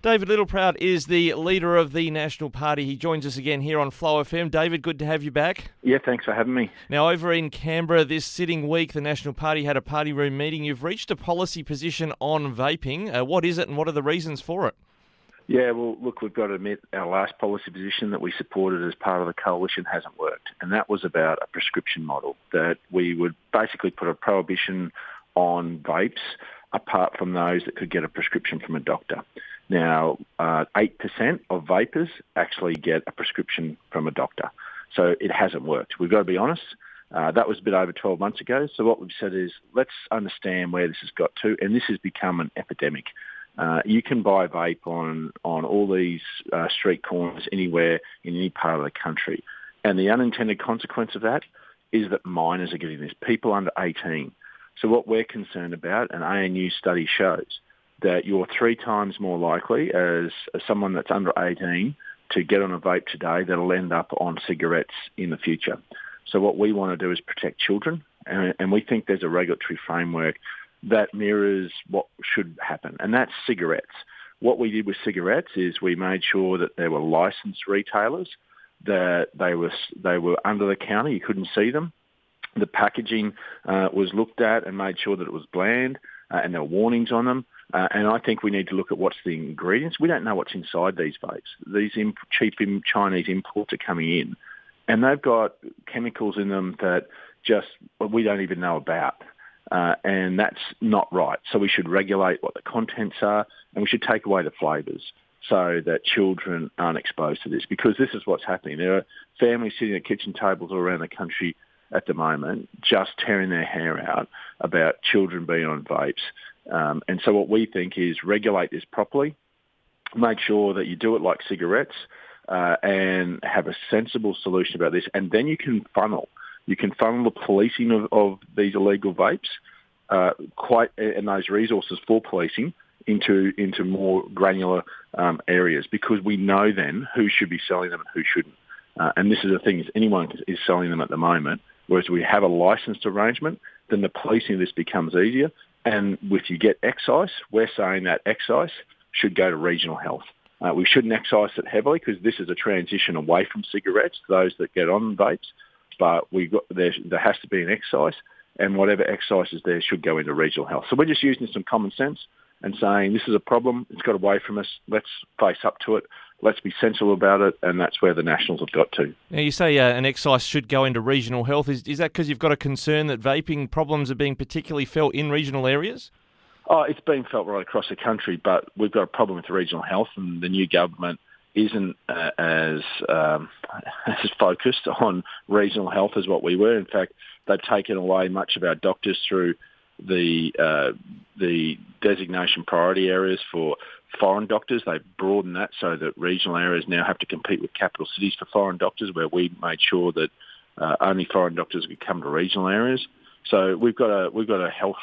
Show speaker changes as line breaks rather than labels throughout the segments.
David Littleproud is the leader of the National Party. He joins us again here on Flow FM. David, good to have you back.
Yeah, thanks for having me.
Now, over in Canberra this sitting week, the National Party had a party room meeting. You've reached a policy position on vaping. What is it and what are the reasons for it?
Yeah, well, look, we've got to admit our last policy position that we supported as part of the coalition hasn't worked. And that was about a prescription model, that we would basically put a prohibition on vapes apart from those that could get a prescription from a doctor. Now, 8% of vapers actually get a prescription from a doctor. So it hasn't worked. We've got to be honest. That was a bit over 12 months ago. So what we've said is let's understand where this has got to, and this has become an epidemic. You can buy vape on all these street corners anywhere in any part of the country. And the unintended consequence of that is that minors are getting this, people under 18. So what we're concerned about, an ANU study shows, that you're 3 times more likely as someone that's under 18 to get on a vape today that'll end up on cigarettes in the future. So what we want to do is protect children, and we think there's a regulatory framework that mirrors what should happen, and that's cigarettes. What we did with cigarettes is we made sure that there were licensed retailers, that they were under the counter, you couldn't see them. The packaging was looked at and made sure that it was bland, and there were warnings on them. And I think we need to look at what's the ingredients. We don't know what's inside these vapes. These cheap Chinese imports are coming in, and they've got chemicals in them that just we don't even know about. And that's not right. So we should regulate what the contents are, and we should take away the flavours so that children aren't exposed to this, because this is what's happening. There are families sitting at kitchen tables all around the country at the moment just tearing their hair out about children being on vapes. And so what we think is regulate this properly, make sure that you do it like cigarettes, and have a sensible solution about this. And then you can funnel the policing of these illegal vapes, and those resources for policing into more granular areas, because we know then who should be selling them and who shouldn't. And this is the thing, is anyone is selling them at the moment, whereas we have a licensed arrangement, then the policing of this becomes easier. And if you get excise, we're saying that excise should go to regional health. We shouldn't excise it heavily, because this is a transition away from cigarettes, those that get on vapes. But there has to be an excise, and whatever excise is there should go into regional health. So we're just using some common sense and saying this is a problem, it's got away from us, let's face up to it, let's be sensible about it, and that's where the Nationals have got to.
Now, you say an excise should go into regional health. Is that because you've got a concern that vaping problems are being particularly felt in regional areas?
Oh, it's been felt right across the country, but we've got a problem with regional health, and the new government isn't as focused on regional health as what we were. In fact, they've taken away much of our doctors through the designation priority areas for foreign doctors. They've broadened that so that regional areas now have to compete with capital cities for foreign doctors, where we made sure that only foreign doctors could come to regional areas. So we've got a health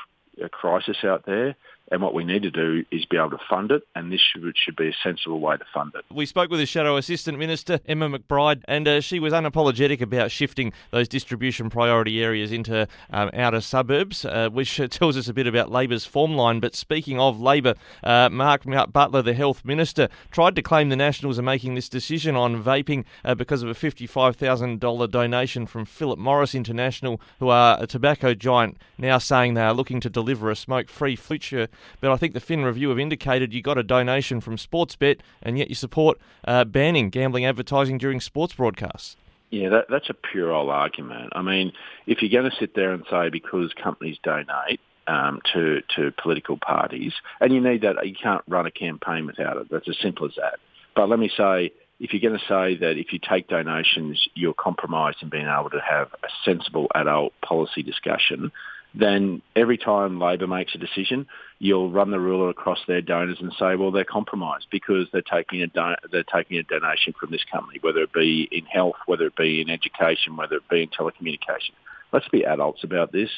crisis out there, and what we need to do is be able to fund it, and this should be a sensible way to fund it.
We spoke with the Shadow Assistant Minister, Emma McBride, and she was unapologetic about shifting those distribution priority areas into outer suburbs, which tells us a bit about Labor's form line. But speaking of Labor, Mark Butler, the Health Minister, tried to claim the Nationals are making this decision on vaping because of a $55,000 donation from Philip Morris International, who are a tobacco giant, now saying they are looking to deliver a smoke-free future. But I think the Fin Review have indicated you got a donation from Sportsbet, and yet you support banning gambling advertising during sports broadcasts.
Yeah, that's a puerile argument. I mean, if you're going to sit there and say because companies donate to political parties, and you need that, you can't run a campaign without it. That's as simple as that. But let me say, if you're going to say that if you take donations, you're compromised in being able to have a sensible adult policy discussion, then every time Labor makes a decision, you'll run the ruler across their donors and say, well, they're compromised because they're taking a donation from this company, whether it be in health, whether it be in education, whether it be in telecommunication. Let's be adults about this.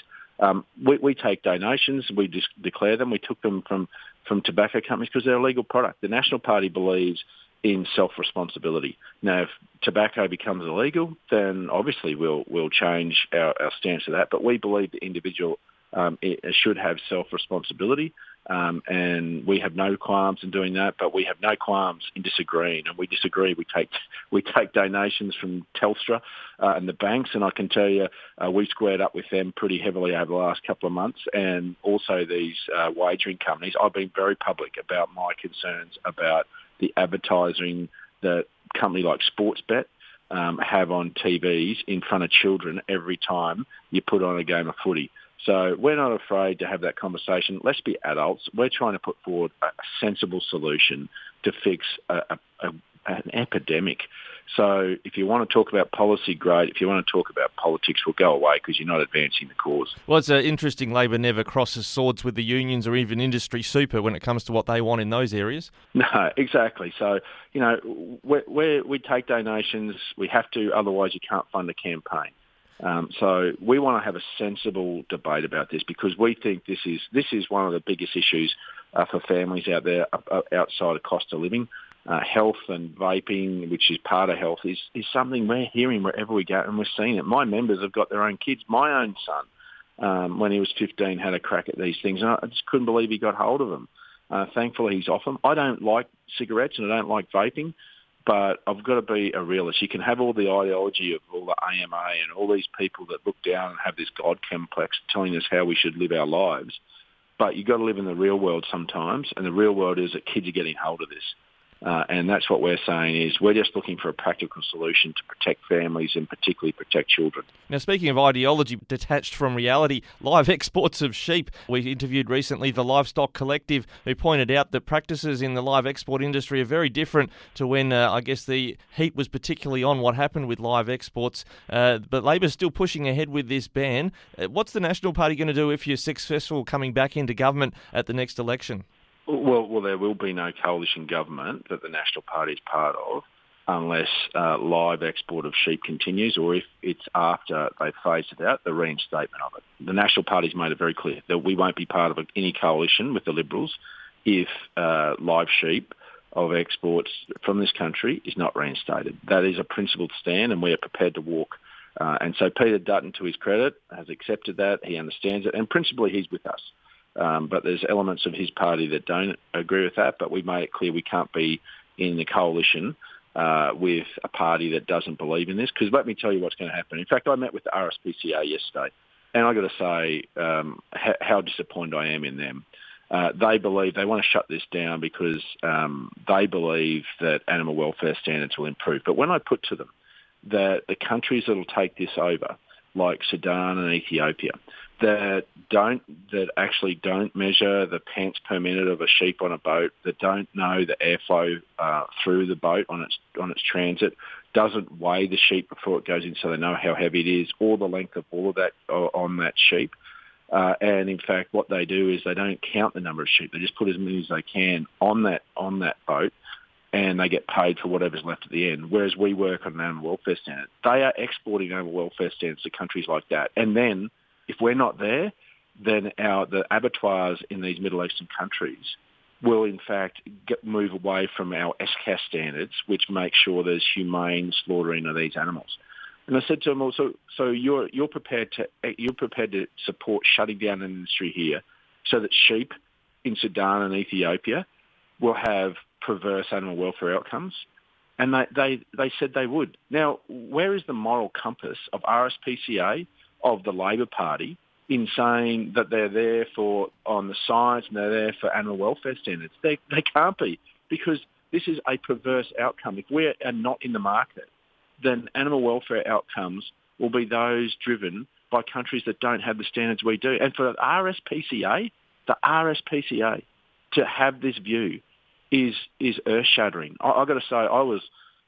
We take donations, we just declare them. We took them from tobacco companies because they're a legal product. The National Party believes in self-responsibility. Now, if tobacco becomes illegal, then obviously we'll change our stance to that. But we believe the individual it should have self-responsibility. And we have no qualms in doing that, but we have no qualms in disagreeing. And we disagree. We take donations from Telstra and the banks, and I can tell you we squared up with them pretty heavily over the last couple of months, and also these wagering companies. I've been very public about my concerns about the advertising that a company like Sportsbet have on TVs in front of children every time you put on a game of footy. So we're not afraid to have that conversation. Let's be adults. We're trying to put forward a sensible solution to fix an epidemic. So if you want to talk about policy, great. If you want to talk about politics, we'll go away because you're not advancing the cause.
Well, it's interesting. Labor never crosses swords with the unions or even industry super when it comes to what they want in those areas.
No, exactly. So, we take donations. We have to, otherwise you can't fund a campaign. So we want to have a sensible debate about this because we think this is one of the biggest issues for families out there outside of cost of living. Health and vaping, which is part of health, is something we're hearing wherever we go, and we're seeing it. My members have got their own kids. My own son, when he was 15, had a crack at these things, and I just couldn't believe he got hold of them. Thankfully, he's off them. I don't like cigarettes and I don't like vaping, but I've got to be a realist. You can have all the ideology of all the AMA and all these people that look down and have this God complex telling us how we should live our lives, but you've got to live in the real world sometimes, and the real world is that kids are getting hold of this. And that's what we're saying is we're just looking for a practical solution to protect families and particularly protect children.
Now, speaking of ideology detached from reality, live exports of sheep. We interviewed recently the Livestock Collective, who pointed out that practices in the live export industry are very different to when, I guess, the heat was particularly on what happened with live exports. But Labor's still pushing ahead with this ban. What's the National Party going to do if you're successful coming back into government at the next election?
Well, there will be no coalition government that the National Party is part of unless live export of sheep continues, or if it's after they phase it out, the reinstatement of it. The National Party's made it very clear that we won't be part of any coalition with the Liberals if live sheep of exports from this country is not reinstated. That is a principled stand, and we are prepared to walk. And so Peter Dutton, to his credit, has accepted that. He understands it, and principally he's with us. But there's elements of his party that don't agree with that, but we've made it clear we can't be in the coalition with a party that doesn't believe in this, because let me tell you what's going to happen. In fact, I met with the RSPCA yesterday, and I've got to say how disappointed I am in them. They believe they want to shut this down because they believe that animal welfare standards will improve. But when I put to them that the countries that will take this over, like Sudan and Ethiopia, that actually don't measure the pence per minute of a sheep on a boat, that don't know the airflow through the boat on its transit, doesn't weigh the sheep before it goes in so they know how heavy it is, or the length of all of that on that sheep. And in fact, what they do is they don't count the number of sheep. They just put as many as they can on that boat, and they get paid for whatever's left at the end, whereas we work on an animal welfare standard. They are exporting animal welfare standards to countries like that. And then, if we're not there, then the abattoirs in these Middle Eastern countries will, in fact, move away from our SCAS standards, which make sure there's humane slaughtering of these animals. And I said to them also, so you're prepared to support shutting down an industry here so that sheep in Sudan and Ethiopia will have perverse animal welfare outcomes? And they said they would. Now, where is the moral compass of RSPCA, of the Labor Party, in saying that they're there on the science and they're there for animal welfare standards? They can't be, because this is a perverse outcome. If we are not in the market, then animal welfare outcomes will be those driven by countries that don't have the standards we do. And for the RSPCA to have this view is earth-shattering. I've got to say,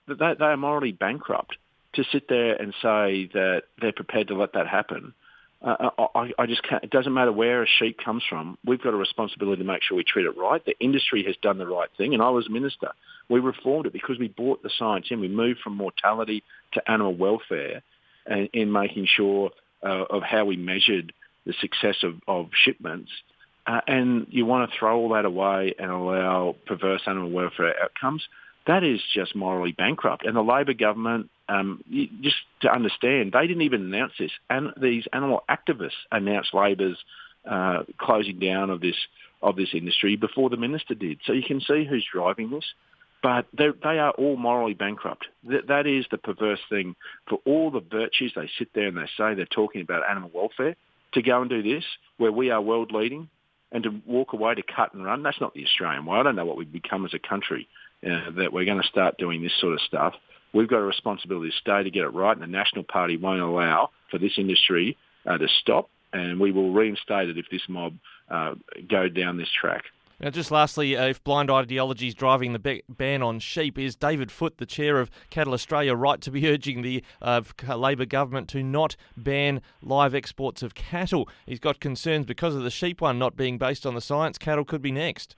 they are morally bankrupt to sit there and say that they're prepared to let that happen. I just can't. It doesn't matter where a sheep comes from. We've got a responsibility to make sure we treat it right. The industry has done the right thing, and I was minister. We reformed it because we brought the science in. We moved from mortality to animal welfare, and in making sure of how we measured the success of shipments. And you want to throw all that away and allow perverse animal welfare outcomes? That is just morally bankrupt. And the Labor government, just to understand, they didn't even announce this. And these animal activists announced Labor's closing down of this industry before the minister did. So you can see who's driving this. But they are all morally bankrupt. That is the perverse thing. For all the virtues, they sit there and they say they're talking about animal welfare, to go and do this, where we are world leading, and to walk away to cut and run, that's not the Australian way. I don't know what we've become as a country, that we're going to start doing this sort of stuff. We've got a responsibility to stay to get it right, and the National Party won't allow for this industry to stop, and we will reinstate it if this mob go down this track.
Now, just lastly, if blind ideology is driving the ban on sheep, is David Foote, the chair of Cattle Australia, right to be urging the Labor government to not ban live exports of cattle? He's got concerns because of the sheep one not being based on the science. Cattle could be next.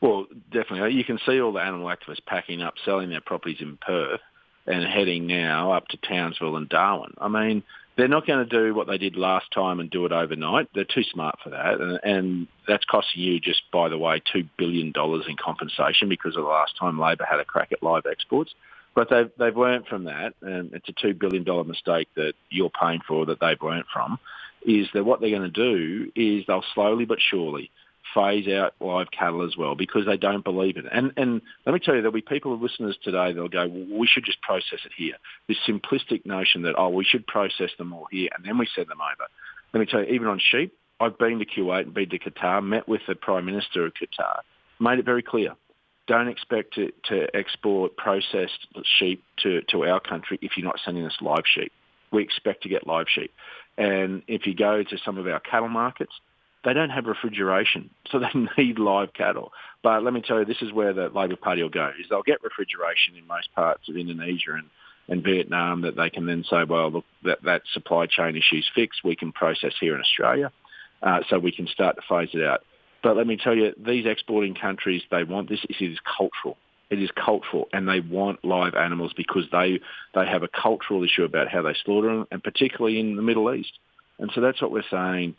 Well, definitely. You can see all the animal activists packing up, selling their properties in Perth and heading now up to Townsville and Darwin. I mean, they're not going to do what they did last time and do it overnight. They're too smart for that. And that's costing you, just by the way, $2 billion in compensation because of the last time Labor had a crack at live exports. But they've learned from that, and it's a $2 billion mistake that you're paying for that they've learned from, is that what they're going to do is they'll slowly but surely phase out live cattle as well because they don't believe it. And let me tell you, there'll be people, listeners today, they'll go, well, we should just process it here. This simplistic notion that, we should process them all here and then we send them over. Let me tell you, even on sheep, I've been to Kuwait and been to Qatar, met with the Prime Minister of Qatar, made it very clear. Don't expect to export processed sheep to our country if you're not sending us live sheep. We expect to get live sheep. And if you go to some of our cattle markets, they don't have refrigeration, so they need live cattle. But let me tell you, this is where the Labor Party will go, is they'll get refrigeration in most parts of Indonesia and Vietnam that they can then say, well, look, that supply chain issue's fixed, we can process here in Australia, so we can start to phase it out. But let me tell you, these exporting countries, they want this. It is cultural. It is cultural, and they want live animals because they have a cultural issue about how they slaughter them, and particularly in the Middle East. And so that's what we're saying.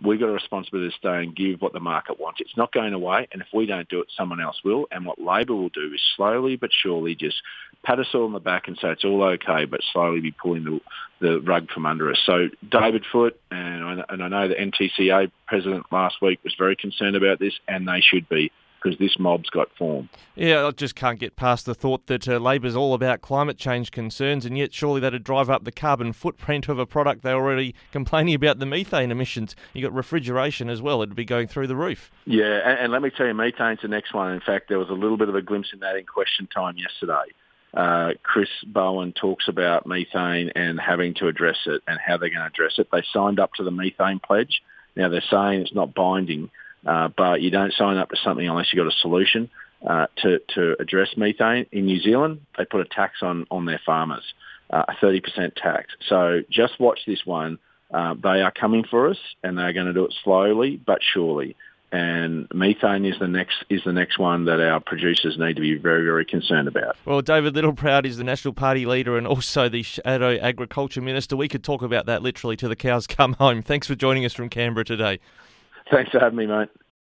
We've got a responsibility to stay and give what the market wants. It's not going away, and if we don't do it, someone else will. And what Labor will do is slowly but surely just pat us all on the back and say it's all okay, but slowly be pulling the rug from under us. So David Foote, and I know the NTCA president last week was very concerned about this, and they should be, because this mob's got form.
Yeah, I just can't get past the thought that Labor's all about climate change concerns, and yet surely that'd drive up the carbon footprint of a product they're already complaining about, the methane emissions. You got refrigeration as well, it'd be going through the roof.
Yeah, and let me tell you, methane's the next one. In fact, there was a little bit of a glimpse in that in question time yesterday. Chris Bowen talks about methane and having to address it and how they're going to address it. They signed up to the methane pledge. Now, they're saying it's not binding, but you don't sign up to something unless you've got a solution to address methane. In New Zealand, they put a tax on their farmers, a 30% tax. So just watch this one. They are coming for us, and they're going to do it slowly but surely. And methane is the next one that our producers need to be very, very concerned about.
Well, David Littleproud is the National Party leader and also the Shadow Agriculture Minister. We could talk about that literally till the cows come home. Thanks for joining us from Canberra today.
Thanks for having me, mate.